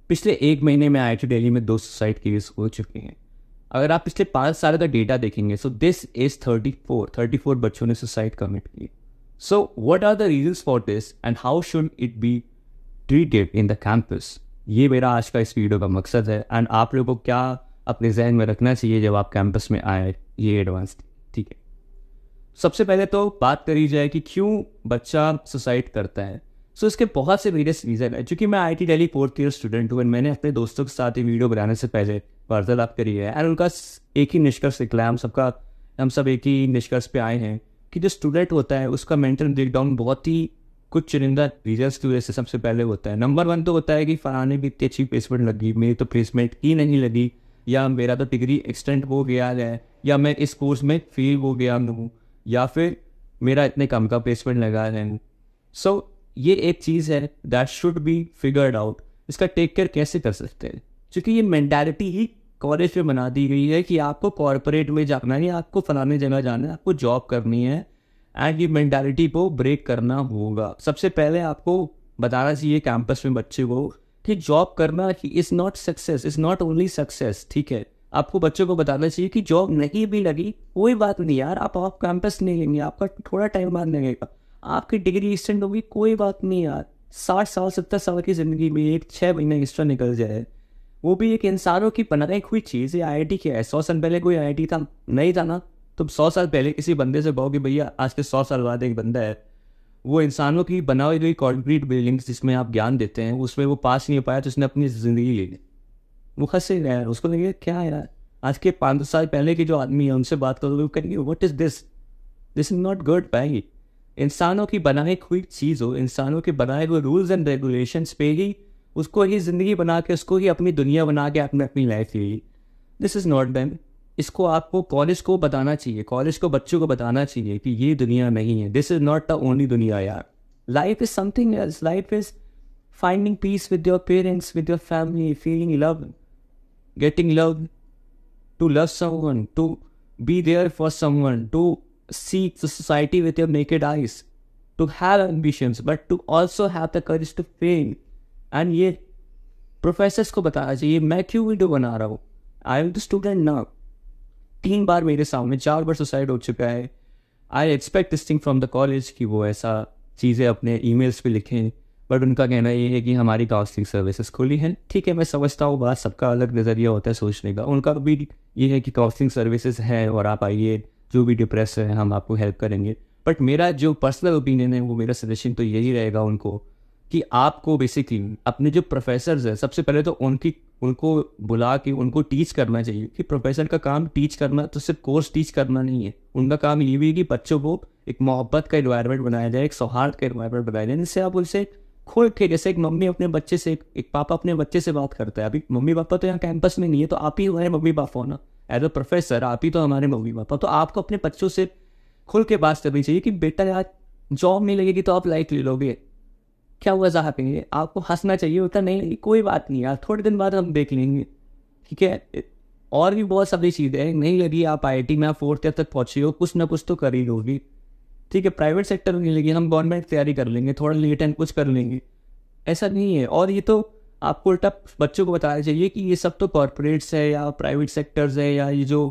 पिछले 1 महीने में IIT दिल्ली में 2 सुसाइड केस हो चुके हैं। अगर आप पिछले 5 साल का डेटा देखेंगे, सो दिस इज 34 बच्चों ने सुसाइड कमिट किए। So what are the reasons for this and how should it be treated in the campus? ये मेरा आज का इस वीडियो का मकसद है। एंड आप लोगों को क्या अपने जहन में रखना चाहिए जब आप कैंपस में आए, ये एडवांस, ठीक है। सबसे पहले तो बात करी जाए कि क्यों बच्चा सुसाइड करता है। सो इसके बहुत से वेरियस रीज़न है। चूँकि मैं IIT Delhi 4th year student हूँ, मैंने अपने दोस्तों के साथ ये वीडियो बनाने से पहले वार्तालाप करी है एंड उनका एक ही निष्कर्ष निकला है। हम सब एक ही निष्कर्ष पे आए हैं कि जो स्टूडेंट होता है उसका मेंटल ब्रेकडाउन बहुत ही कुछ चुनिंदा रीजन्स की वजह से सबसे पहले होता है। नंबर 1 तो होता है कि फलाने भी इतनी अच्छी प्लेसमेंट लगी, मेरी तो प्लेसमेंट ही नहीं लगी, या मेरा तो डिग्री एक्सटेंड हो गया है, या मैं इस कोर्स में फेल हो गया हूँ, या फिर मेरा इतने कम का प्लेसमेंट लगा है। सो ये एक चीज़ है that should be figured out. इसका टेक केयर कैसे कर सकते हैं? क्योंकि ये मेंटालिटी ही कॉलेज में बना दी गई है कि आपको कॉर्पोरेट में जाना है, आपको फलाने जगह जाना है, आपको जॉब करनी है एंड ये मेंटालिटी को ब्रेक करना होगा। सबसे पहले आपको बताना चाहिए कैंपस में बच्चे को कि जॉब करना is not success, is not only success, ठीक है। आपको बच्चों को बताना चाहिए कि जॉब नहीं भी लगी कोई बात नहीं यार, आप कैंपस नहीं लेंगे, आपका थोड़ा टाइम बाद लगेगा, आपकी डिग्री एक्सटेंड होगी कोई बात नहीं यार। 60 साल 70 साल की ज़िंदगी में एक 6 महीने एक्स्ट्रा निकल जाए, वो भी एक इंसानों की बनाई हुई चीज़ है। IIT क्या है? 100 साल पहले कोई IIT था नहीं था ना। तुम 100 साल पहले किसी बंदे से कहो कि भैया आज के 100 साल बाद एक बंदा है, वो इंसानों की बनाई हुई कॉन्क्रीट बिल्डिंग्स जिसमें आप ज्ञान देते हैं उसमें वो पास नहीं हो पाया तो उसने अपनी ज़िंदगी ले ली, वो हंसे गया, उसको लगे क्या है यार। आज के 5 साल पहले के जो आदमी है उनसे बात करो, करेंगे what is this, this is not good भाई। इंसानों की बनाई हुई चीज़ हो, इंसानों के बनाए हुए रूल्स एंड रेगुलेशंस पे ही उसको ही ज़िंदगी बना के, उसको ही अपनी दुनिया बना के आपने अपनी लाइफ ली। This is not done. इसको आपको कॉलेज को बताना चाहिए, कॉलेज को बच्चों को बताना चाहिए कि ये दुनिया नहीं है, this is not the only दुनिया यार। Life is something else, life is finding peace with your parents, with your family, feeling love, getting love, to love someone, to be there for someone, to see the society with your naked eyes, to have ambitions but to also have the courage to fail। and ये professors को बताना चाहिए। मैं क्यों video बना रहा हूँ? I am the student now. 3 बार मेरे सामने 4 बार सुसाइड हो चुका है। I expect this thing from the college कि वो ऐसा चीज़ें अपने ईमेल्स पे लिखें, बट उनका कहना ये है कि हमारी काउंसलिंग सर्विसेज खुली हैं। ठीक है, मैं समझता हूँ, बात सबका अलग नज़रिया होता है सोचने का। उनका भी ये है कि काउंसलिंग सर्विसेज हैं और आप आइए, जो भी डिप्रेस है हम आपको हेल्प करेंगे। बट मेरा जो पर्सनल ओपिनियन है, वो मेरा सजेशन तो यही रहेगा उनको कि आपको बेसिकली अपने जो प्रोफेसर्स हैं, सबसे पहले तो उनको बुला के उनको टीच करना चाहिए कि प्रोफेसर का काम टीच करना तो सिर्फ कोर्स टीच करना नहीं है। उनका काम ये भी है कि बच्चों को एक मोहब्बत का एनवायरनमेंट बनाया जाए, एक सौहार्द का एनवायरनमेंट बनाया जाए, जिससे आप उनसे खुल के, जैसे एक मम्मी अपने बच्चे से, एक पापा अपने बच्चे से बात करता है। अभी मम्मी पापा तो यहाँ कैंपस में नहीं है, तो आप ही हमारे मम्मी पापा हो ना, एज अ प्रोफेसर आप ही तो हमारे मम्मी पापा। तो आपको अपने बच्चों से खुल के बात करनी चाहिए कि बेटा यार जॉब नहीं लगेगी तो आप लाइफ ले लोगे, क्या हुआ साहब, आपको हंसना चाहिए, होता नहीं कोई बात नहीं यार, थोड़े दिन बाद हम देख लेंगे, ठीक है। और भी बहुत सारी चीज़ें हैं, नहीं लगी आप IIT में, आप 4th ईयर तक पहुँचे हो, कुछ ना कुछ तो कर ही लोगी, ठीक है। प्राइवेट सेक्टर में नहीं लगी, हम गवर्नमेंट तैयारी कर लेंगे, थोड़ा लेट एंड कुछ कर लेंगे, ऐसा नहीं है। और ये तो आपको उल्टा बच्चों को बताना चाहिए कि ये सब तो कॉर्पोरेट्स है या प्राइवेट सेक्टर्स है, या ये जो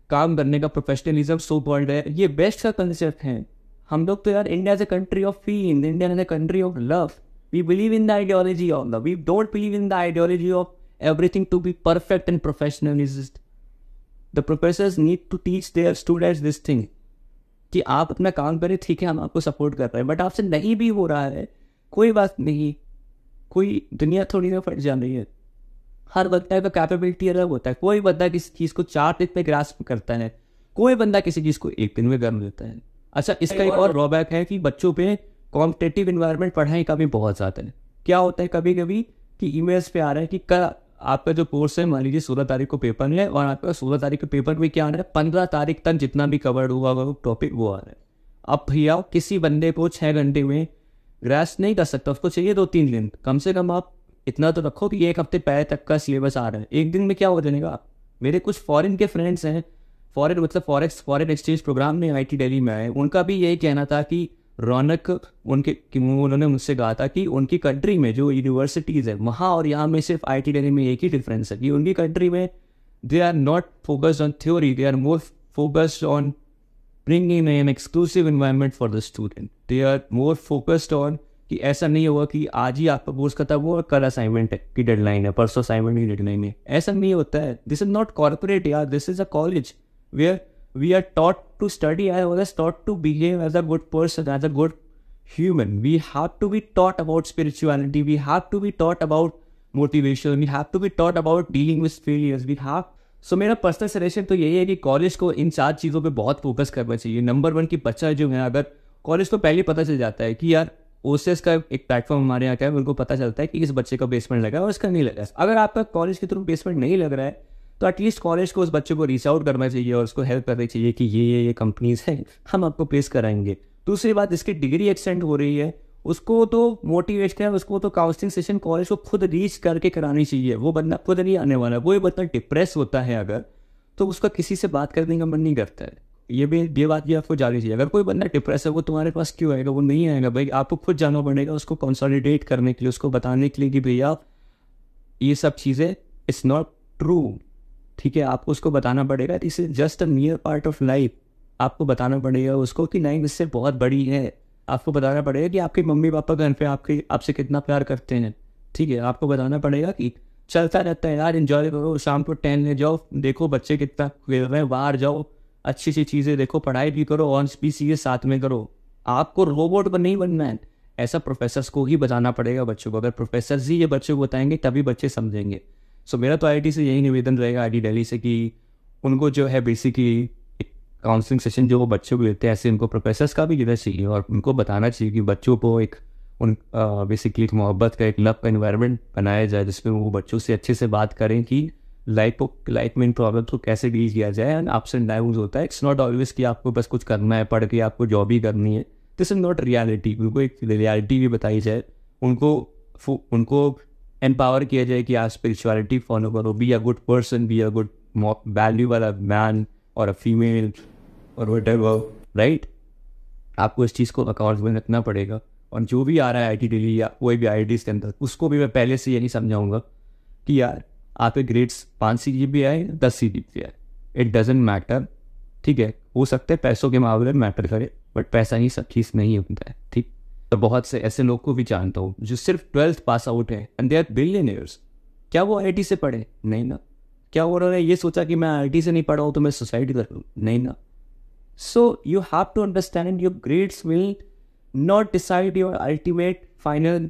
काम करने का प्रोफेशनलिज्म सो कॉल्ड है, ये बेस्ट का कंसेप्ट है। हम लोग तो यार, India is a country of peace, India is a country of love. We believe in the ideology of love, we don't believe in the ideology of everything to be perfect and professionalist. The professors need to teach their students this thing कि आप अपना काम करें, ठीक है, हम आपको support कर रहे हैं, बट आपसे नहीं भी हो रहा है कोई बात नहीं, कोई दुनिया थोड़ी ना फट जा रही है। हर बंदा का कैपेबिलिटी अलग होता है। कोई बंदा किसी चीज़ को 4 दिन में ग्रास्प करता है, कोई बंदा किसी चीज़ को 1 दिन में कर लेता है। अच्छा, इसका एक और ड्रॉबैक है कि बच्चों पे कॉम्पिटिटिव इन्वायरमेंट पढ़ाई का भी बहुत ज़्यादा है। क्या होता है कभी कभी कि ईमेल्स पे आ रहा है कि कल आपका जो कोर्स है, मान लीजिए 16 तारीख को पेपर है, और आपका 16 तारीख के पेपर में क्या आ रहा है, 15 तारीख तक जितना भी कवर्ड हुआ वो टॉपिक वो आ रहा है। अब भैया किसी बंदे को 6 घंटे में ग्रास्प नहीं कर सकता, उसको चाहिए 2-3 दिन। कम से कम आप इतना तो रखो कि 1 हफ्ते पहले तक का सिलेबस आ रहा है, 1 दिन में क्या हो जाएगा। मेरे कुछ फॉरेन के फ्रेंड्स हैं, फॉरेन एक्सचेंज प्रोग्राम में IIT दिल्ली में आए, उनका भी यही कहना था कि रौनक उन्होंने मुझसे कहा था कि उनकी कंट्री में जो यूनिवर्सिटीज़ है वहाँ और यहाँ में सिर्फ IIT दिल्ली में एक ही डिफरेंस है कि उनकी कंट्री में they are not focused on theory, they are more focused on bringing an exclusive environment for the student. They are more focused on कि ऐसा नहीं होगा कि आज ही आपका कोर्स खत्म हुआ और कल असाइनमेंट की डेडलाइन है, परसों असाइनमेंट की डेडलाइन है. ऐसा नहीं होता है. दिस इज नॉट कॉर्पोरेट यार, this is a college where we are taught to study. I was taught to behave as a good person, as a good human. We have to be taught about spirituality. We have to be taught about motivation. We have to be taught about dealing with failures. We have. सो मेरा personal suggestion तो यही है कि college को इन 4 चीज़ों पे बहुत focus करना चाहिए. नंबर 1 की बच्चा जो है, अगर कॉलेज को पहले पता चल जाता है कि यार OCS का एक प्लेटफॉर्म हमारे यहाँ का है, उनको पता चलता है कि इस बच्चे का बेसमेंट लगा है और इसका नहीं लगा है. अगर आपका कॉलेज के थ्रू बेसमेंट नहीं लग रहा है तो एटलीस्ट कॉलेज को उस बच्चे को रीच आउट करना चाहिए और उसको हेल्प करनी चाहिए कि ये कंपनीज हैं, हम आपको प्लेस कराएंगे. दूसरी बात, इसकी डिग्री एक्सटेंड हो रही है, उसको तो मोटिवेट करें, उसको तो काउंसलिंग सेशन कॉलेज को खुद रीच करके करानी चाहिए. वो बंदा खुद नहीं आने वाला. वो बंदा डिप्रेस होता है अगर, तो उसका किसी से बात करने का मन नहीं करता है. ये बात भी आपको जाननी चाहिए. अगर कोई बंदा डिप्रेस है वो तुम्हारे पास क्यों आएगा? वो नहीं आएगा भाई. आपको खुद जाना पड़ेगा उसको कंसोलिडेट करने के लिए, उसको बताने के लिए कि भैया ये सब चीज़ें इट्स नॉट ट्रू. ठीक है, आपको उसको बताना पड़ेगा this is just a near part of life. आपको बताना पड़ेगा उसको कि लाइफ इससे बहुत बड़ी है. आपको बताना पड़ेगा कि आपके मम्मी पापा घर पे आपसे कितना प्यार करते हैं. ठीक है, आपको बताना पड़ेगा कि चलता रहता है यार, एंजॉय करो, शाम को टहलने जाओ, देखो बच्चे कितना खेल रहे हैं, बाहर जाओ, अच्छी अच्छी चीज़ें देखो, पढ़ाई भी करो और भी चीज़ें साथ में करो. आपको रोबोट पर नहीं बनना है. ऐसा प्रोफेसर्स को ही बताना पड़ेगा बच्चों को. अगर प्रोफेसर्स ही ये बच्चों को बताएंगे तभी बच्चे समझेंगे. सो मेरा तो IIT से यही निवेदन रहेगा, IIT दिल्ली से, कि उनको जो है बेसिकली काउंसलिंग सेशन जो वो बच्चों को लेते हैं ऐसे उनको प्रोफेसर्स का भी लेना चाहिए और उनको बताना चाहिए कि बच्चों को एक बेसिकली एक मोहब्बत का, एक लव का इन्वायरमेंट बनाया जाए जिसमें वो बच्चों से अच्छे से बात करें कि लाइफ में इन प्रॉब्लम्स को कैसे डील किया जाए. एंड अप्स एंड डाउन्स होता है. इट्स नॉट ऑलवेज कि आपको बस कुछ करना है, पढ़ के आपको जॉब ही करनी है. This is not reality. उनको एक रियलिटी भी बताई जाए, उनको एम्पावर किया जाए कि आप स्पिरिचुअलिटी फॉलो करो, be a good person, be a good value वाला मैन और अ फीमेल और व्हाटएवर, राइट. आपको इस चीज़ को अकाउंट में रखना पड़ेगा. और जो भी आ रहा है IIT दिल्ली या कोई भी IITs के अंदर, उसको भी मैं पहले से यही समझाऊंगा कि यार आपके ग्रेड्स 5 CGPA आए, 10 CGPA आए, इट डजेंट मैटर. ठीक है, हो सकता है पैसों के मामले में मैटर करे, बट पैसा ही सब चीज़ नहीं होता है. ठीक, तो बहुत से ऐसे लोग को भी जानता हूँ जो सिर्फ 12th पास आउट है एंड दे आर बिलियनियर्स. क्या वो IIT से पढ़े? नहीं ना. क्या उन्होंने ये सोचा कि मैं IIT से नहीं पढ़ा हूँ तो मैं सुसाइड कर लूँ? नहीं ना. So you have to understand your grades will not decide your ultimate final